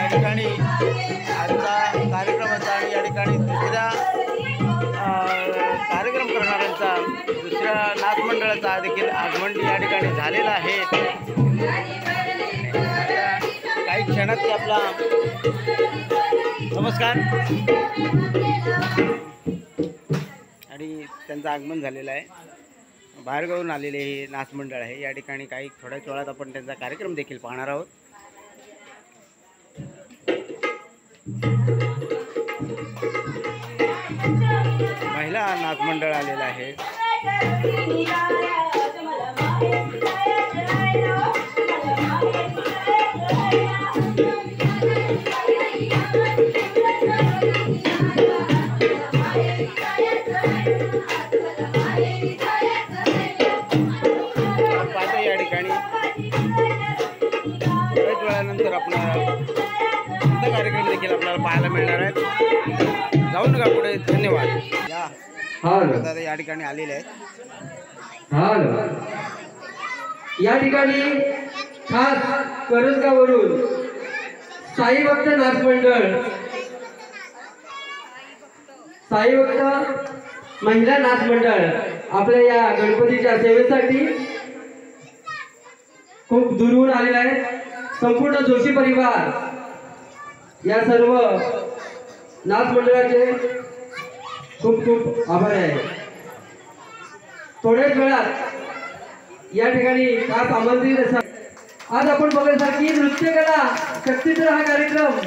या ठिकाणी आजचा कार्यक्रम होता आणि या ठिकाणी दुसऱ्या कार्यक्रम करणाऱ्यांचा दुसऱ्या नाच मंडळाचा देखील आगमन या ठिकाणी झालेला आहे। काही क्षणात ते आपला नमस्कार आणि त्यांचं आगमन झालेलं आहे। बाहेरगावून आलेले हे नाच मंडळ आहे। या ठिकाणी काही थोड्याच वेळात आपण त्यांचा कार्यक्रम देखील पाहणार आहोत। महिला नाच मंडळ आलेलं आहे। या ठिकाणी बऱ्याच वेळानंतर आपल्याला कार्यक्रम देखील आपल्याला पाहायला मिळणार आहे। जाऊ नका पुढे। धन्यवाद। दादा या ठिकाणी आलेले आहेत। या ठिकाणी खास करंजगाववरून साई भक्त नाच मंडळ, साई भक्त महिला नाच मंडळ आपल्या या गणपतीच्या सेवेसाठी खूप दूरहून आलेला आहे। संपूर्ण जोशी परिवार या सर्व नाच मंडळाचे खूप खूप आभार आहे। थोड्याच वेळात या ठिकाणी खास आमंत्रित असा आज आपण बघण्यासारखी नृत्यकला शक्तीचा हा कार्यक्रम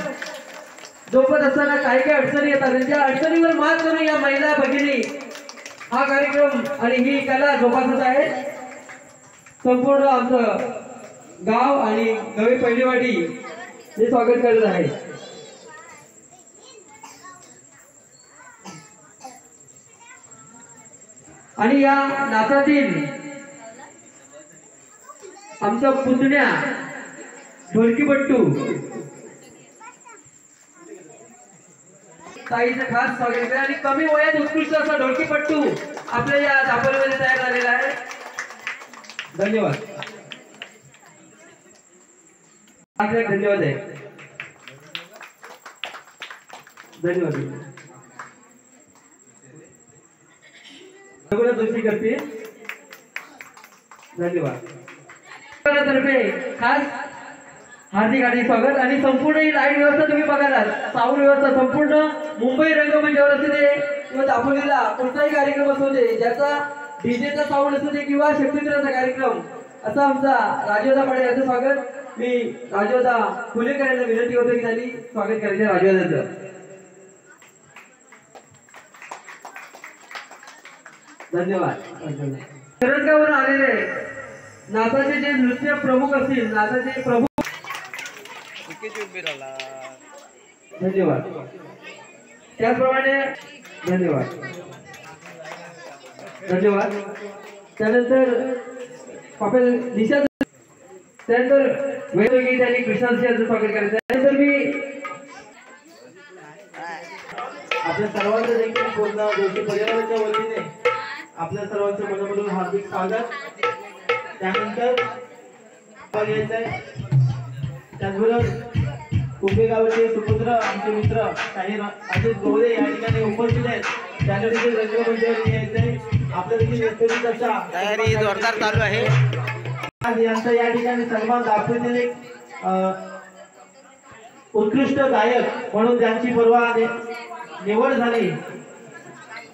जोपत असताना काही काही अडचणी येतात। त्यांच्या अडचणीवर मात करून या महिला भगिनी हा कार्यक्रम आणि ही कला जोपासत आहे। संपूर्ण आमचं गाव आणि नवी पहिलीवाडी हे स्वागत करत आहे। आणि या नाचातील आमचा पुतण्या ढोलकीपट्टू ताईचं खास स्वागत आहे। आणि कमी वयात उत्कृष्ट असा ढोलकीपट्टू आपल्या या दापोलीमध्ये तयार झालेला आहे। धन्यवाद। धन्यवाद आहे। धन्यवाद। सगळं दोषी करते। धन्यवाद। तर्फे खास हार्दिक हार्दिक स्वागत। आणि संपूर्ण ही लाईट व्यवस्था तुम्ही बघायला, साऊंड व्यवस्था संपूर्ण मुंबई रंगमंचावर असू दे किंवा दापोलीला कोणताही कार्यक्रम असू दे, ज्याचा डीजेचा साऊंड असू दे किंवा शक्तीचा कार्यक्रम, असा आमचा राजोदा पाडे यांचं स्वागत। मी राजोदा फुलेकर यांना विनंती करतो की त्यांनी स्वागत करायचे राजोदाचं। धन्यवाद। करंजगाववरून आलेले नाचाचे जे नृत्य प्रमुख असतील, नाचाचे प्रमुख, धन्यवाद। त्याचप्रमाणे धन्यवाद। धन्यवाद। त्यानंतर पापल दिशा, त्यानंतर वेगवेगळी त्यांनी कृष्णाचं स्वागत करायचं। त्यानंतर मी आपल्या सर्वांचं देखील पूर्ण जोशी परिवाराच्या वतीने आपल्या सर्वांचं मनोमधून हार्दिक स्वागत। त्यानंतर त्याचबरोबर कुंभेगावचे सुपुत्र आमचे मित्र काही अजित गोवले या ठिकाणी उपस्थित आहेत। त्यांना देखील रंगमंचावर यायचंय। आपल्या देखील अशा तयारी जोरदार चालू आहे। यांचा या ठिकाणी सन्मान दाखवलेले उत्कृष्ट गायक म्हणून ज्यांची परवा निवड झाली।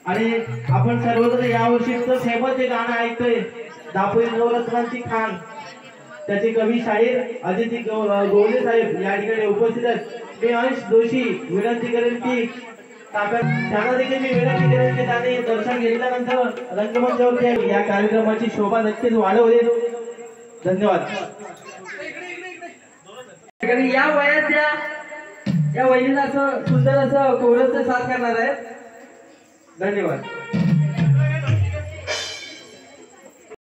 आणि आपण सर्वजण यावर्षी फेमस हे गाणं ऐकतोय, दापोली नवरत्नांची खान, त्याचे कवी शाहीर अजित गोवले साहेब या ठिकाणी उपस्थित आहेत। मी अंश जोशी विनंती करेन की त्यांना देखील मी विनंती करेन की त्यांनी दर्शन घेतल्यानंतर रंगमंचावरती या कार्यक्रमाची शोभा नक्कीच वाढवली। धन्यवाद। या वयात या वहिनीला असं सुंदर असं कोरचं साथ करणार आहे। धन्यवाद।